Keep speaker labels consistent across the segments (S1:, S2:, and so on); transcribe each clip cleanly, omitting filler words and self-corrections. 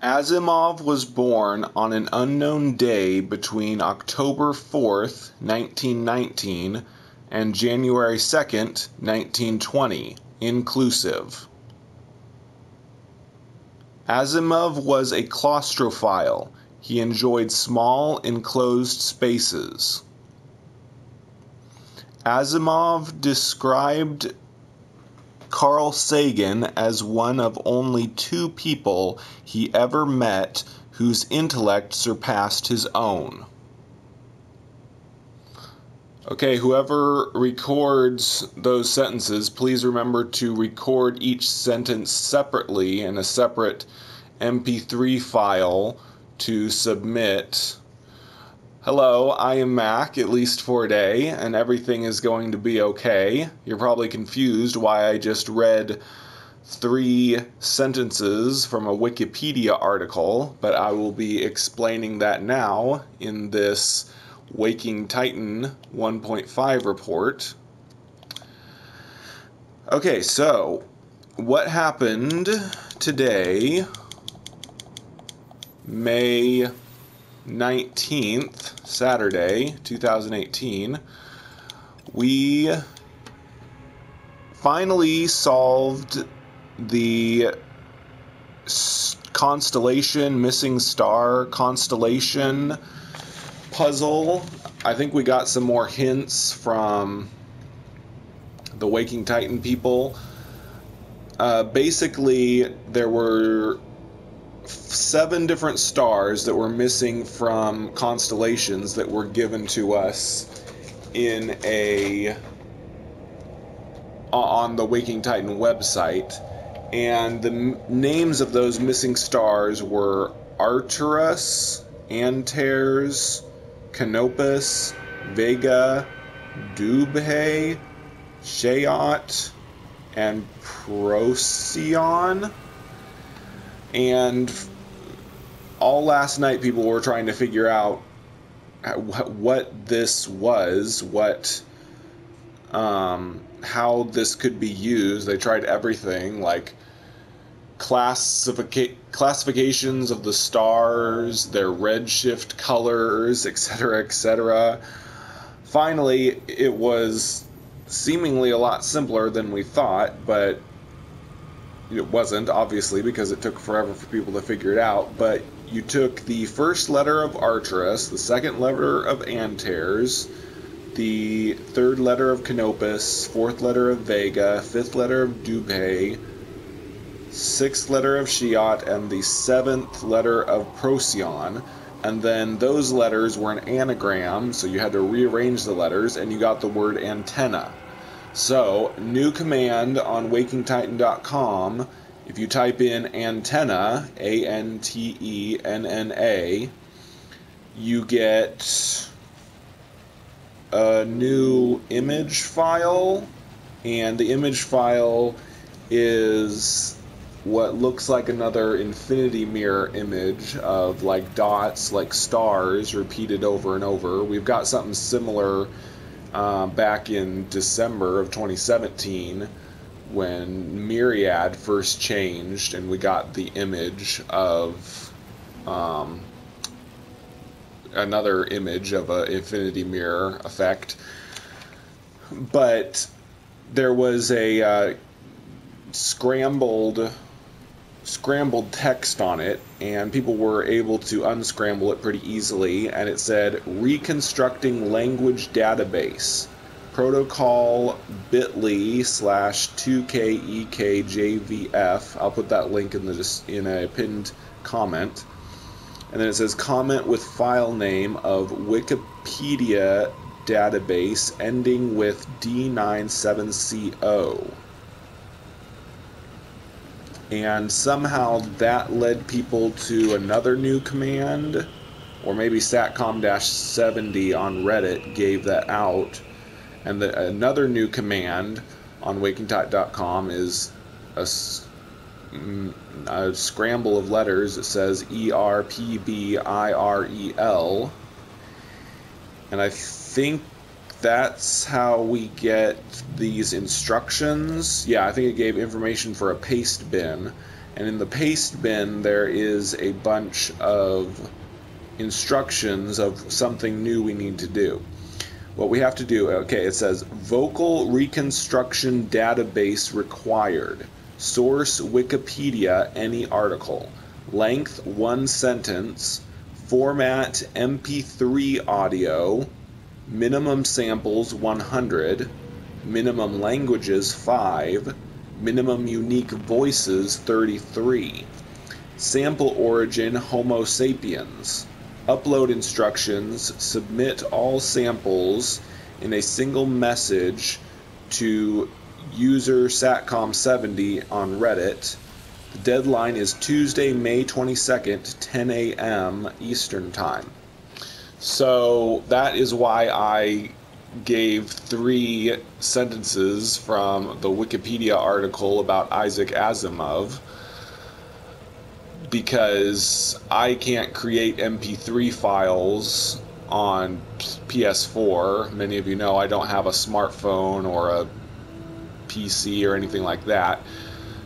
S1: Asimov was born on an unknown day between October 4th, 1919 and January 2nd, 1920, inclusive. Asimov was a claustrophile. He enjoyed small, enclosed spaces. Asimov described Carl Sagan as one of only two people he ever met whose intellect surpassed his own. Okay, whoever records those sentences, please remember to record each sentence separately in a separate MP3 file to submit. Hello, I am Mac, at least for a day, and everything is going to be okay. You're probably confused why I just read 3 sentences from a Wikipedia article, but I will be explaining that now in this Waking Titan 1.5 report. Okay, so what happened today, May 19th, Saturday, 2018, we finally solved the constellation, missing star constellation puzzle. I think we got some more hints from the Waking Titan people. Basically, there were 7 different stars that were missing from constellations that were given to us in on the Waking Titan website, and the names of those missing stars were Arcturus, Antares, Canopus, Vega, Dubhe, Shaot, and Procyon. And all last night people were trying to figure out what this was, how this could be used. They tried everything, like classifications of the stars, their redshift colors, etc., etc. Finally, it was seemingly a lot simpler than we thought, but it wasn't, obviously, because it took forever for people to figure it out. But you took the first letter of Arcturus, the second letter of Antares, the third letter of Canopus, fourth letter of Vega, fifth letter of Dubhe, sixth letter of Shaot, and the seventh letter of Procyon. And then those letters were an anagram, so you had to rearrange the letters, and you got the word antenna. So, new command on wakingtitan.com, if you type in antenna, A-N-T-E-N-N-A, you get a new image file, and the image file is what looks like another infinity mirror image of like dots, like stars repeated over and over. We've got something similar back in December of 2017 when Myriad first changed and we got the image of another image of an infinity mirror effect. But there was a scrambled text on it, and people were able to unscramble it pretty easily, and it said reconstructing language database protocol bit.ly/2kekjvf. I'll put that link in a pinned comment, and then it says comment with file name of Wikipedia database ending with D97CO. And somehow that led people to another new command, or maybe Satcom-70 on Reddit gave that out. And another new command on wakingtitan.com is a scramble of letters. It says ERPBIREL. And I think that's how we get these instructions. Yeah, I think it gave information for a paste bin, And in the paste bin, there is a bunch of instructions of something new we need to do. What we have to do, okay, it says vocal reconstruction database required. Source Wikipedia, any article. Length 1 sentence. Format MP3 audio. Minimum samples 100. Minimum languages 5. Minimum unique voices 33. Sample origin Homo sapiens. Upload instructions, submit all samples in a single message to user satcom70 on Reddit. The deadline is Tuesday, May 22nd, 10 a.m. Eastern Time. So that is why I gave 3 sentences from the Wikipedia article about Isaac Asimov, because I can't create MP3 files on PS4. Many of you know I don't have a smartphone or a PC or anything like that.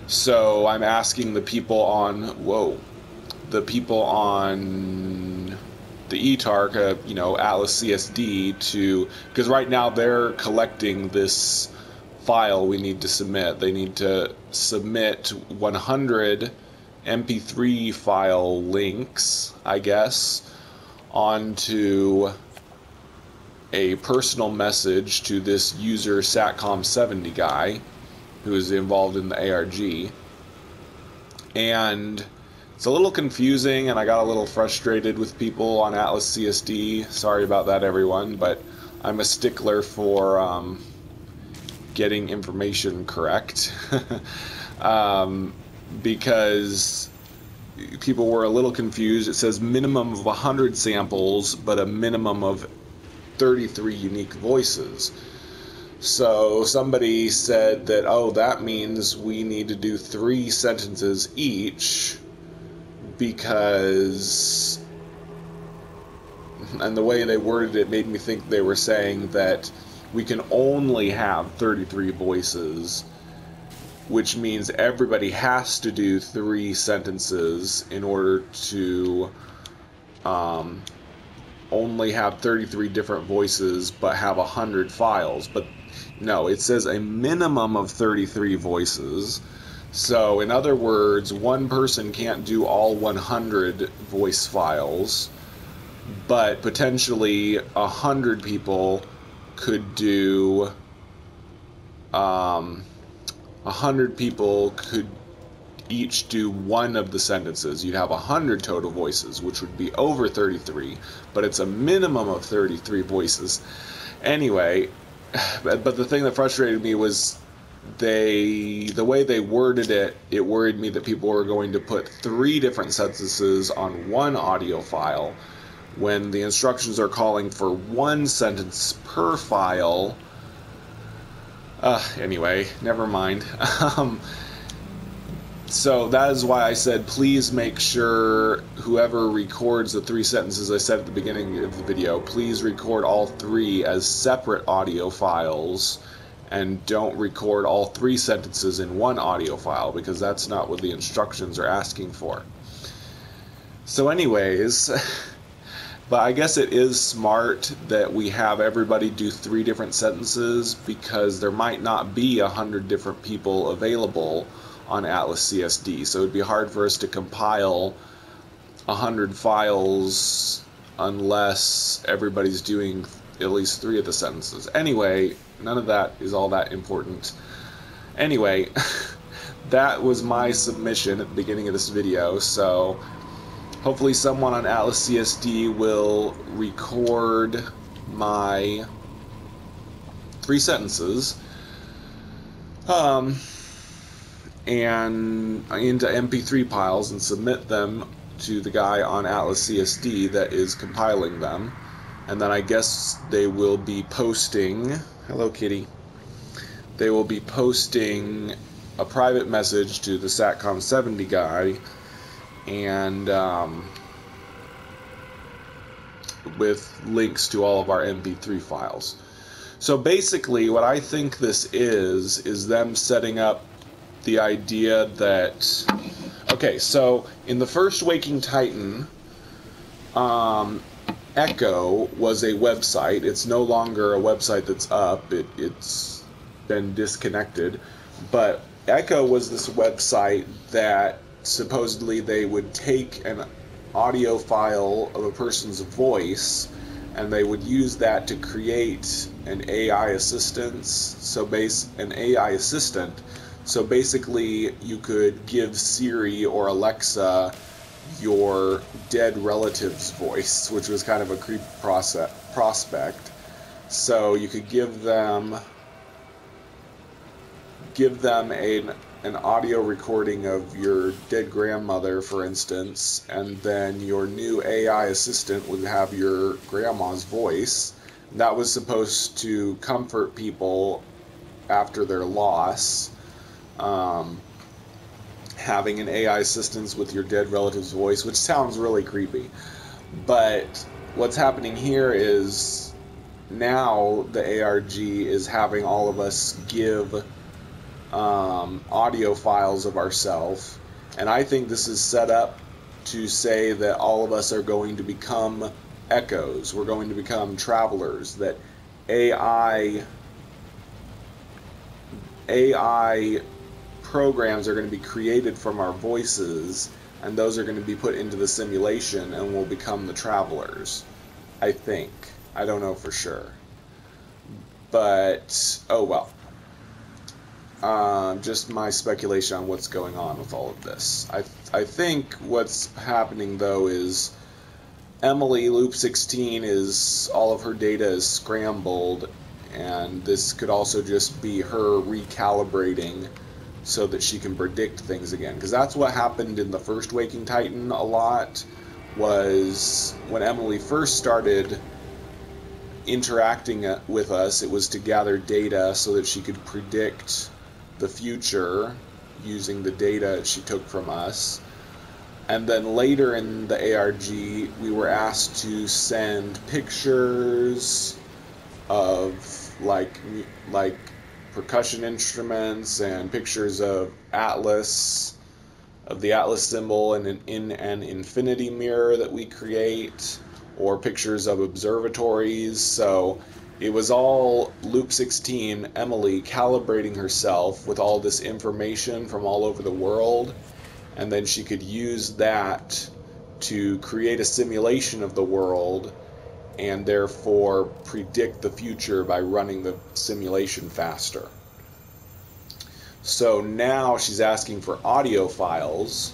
S1: So I'm asking the people on, the eTarc, Atlas CSD, because right now they're collecting this file we need to submit. They need to submit 100 MP3 file links, I guess, onto a personal message to this user Satcom70 guy who is involved in the ARG. And it's a little confusing, and I got a little frustrated with people on Atlas CSD. Sorry about that, everyone, but I'm a stickler for getting information correct. Because people were a little confused. It says minimum of 100 samples, but a minimum of 33 unique voices. So somebody said that, that means we need to do 3 sentences each, because, and the way they worded it made me think they were saying that we can only have 33 voices, which means everybody has to do 3 sentences in order to only have 33 different voices but have 100 files. But no, it says a minimum of 33 voices. So in other words, one person can't do all 100 voice files, but potentially 100 people could do 100 people could each do one of the sentences. You'd have 100 total voices, which would be over 33, but it's a minimum of 33 voices. Anyway, but the thing that frustrated me was the way they worded it. It worried me that people were going to put 3 different sentences on one audio file, when the instructions are calling for 1 sentence per file. Anyway, never mind. So that is why I said, please make sure whoever records the 3 sentences I said at the beginning of the video, please record all 3 as separate audio files, and don't record all 3 sentences in one audio file, because that's not what the instructions are asking for. So anyways, but I guess it is smart that we have everybody do 3 different sentences, because there might not be 100 different people available on Atlas CSD, so it'd be hard for us to compile 100 files unless everybody's doing at least 3 of the sentences. Anyway, none of that is all that important. Anyway, that was my submission at the beginning of this video, so hopefully someone on Atlas CSD will record my 3 sentences and into MP3 files and submit them to the guy on Atlas CSD that is compiling them. And then I guess they will be posting, hello kitty, they will be posting a private message to the Satcom70 guy, and with links to all of our MP3 files. So basically what I think this is them setting up the idea that, Okay, so in the first Waking Titan, Echo was a website. It's no longer a website that's up. It's been disconnected. But Echo was this website that supposedly they would take an audio file of a person's voice and they would use that to create an AI assistant. So basically you could give Siri or Alexa your dead relative's voice, which was kind of a creepy prospect. So you could give them an audio recording of your dead grandmother, for instance, and then your new AI assistant would have your grandma's voice. That was supposed to comfort people after their loss. Having an AI assistant with your dead relative's voice, which sounds really creepy. But what's happening here is now the ARG is having all of us give audio files of ourselves, and I think this is set up to say that all of us are going to become echoes. We're going to become travelers, that AI programs are going to be created from our voices, and those are going to be put into the simulation and will become the travelers. I think. I don't know for sure. But, oh well. Just my speculation on what's going on with all of this. I think what's happening, though, is Emily, LOOP16, is all of her data is scrambled, and this could also just be her recalibrating so that she can predict things again. Because that's what happened in the first Waking Titan a lot, was when Emily first started interacting with us, it was to gather data so that she could predict the future using the data she took from us. And then later in the ARG, we were asked to send pictures of like percussion instruments and pictures of the Atlas symbol in an infinity mirror that we create, or pictures of observatories. So it was all LOOP16, Emily, calibrating herself with all this information from all over the world, and then she could use that to create a simulation of the world and therefore predict the future by running the simulation faster. So now she's asking for audio files.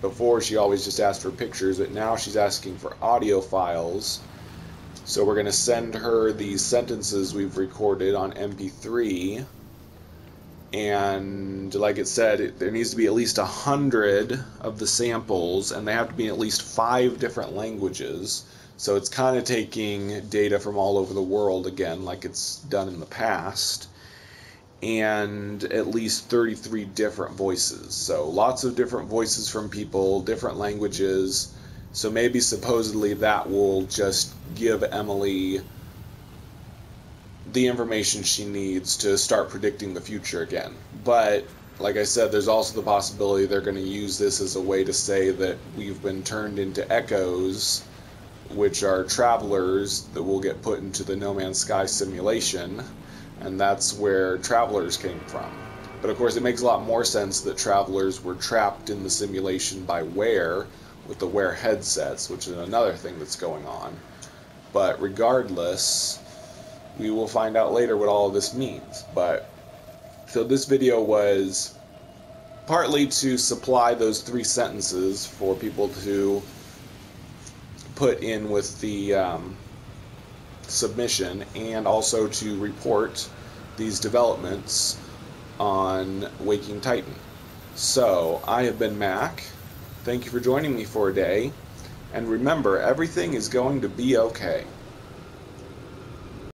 S1: Before she always just asked for pictures, but now she's asking for audio files. So we're going to send her these sentences we've recorded on MP3. And like it said, there needs to be at least 100 of the samples, and they have to be in at least 5 different languages. So it's kind of taking data from all over the world again, like it's done in the past. And at least 33 different voices. So lots of different voices from people, different languages. So maybe supposedly that will just give Emily the information she needs to start predicting the future again. But like I said, there's also the possibility they're going to use this as a way to say that we've been turned into echoes, which are travelers that will get put into the No Man's Sky simulation, and that's where travelers came from. But of course it makes a lot more sense that travelers were trapped in the simulation by Wear, with the Wear headsets, which is another thing that's going on. But regardless, we will find out later what all of this means. But so this video was partly to supply those 3 sentences for people to put in with the submission, and also to report these developments on Waking Titan. So I have been Mac. Thank you for joining me for a day, and remember, everything is going to be okay.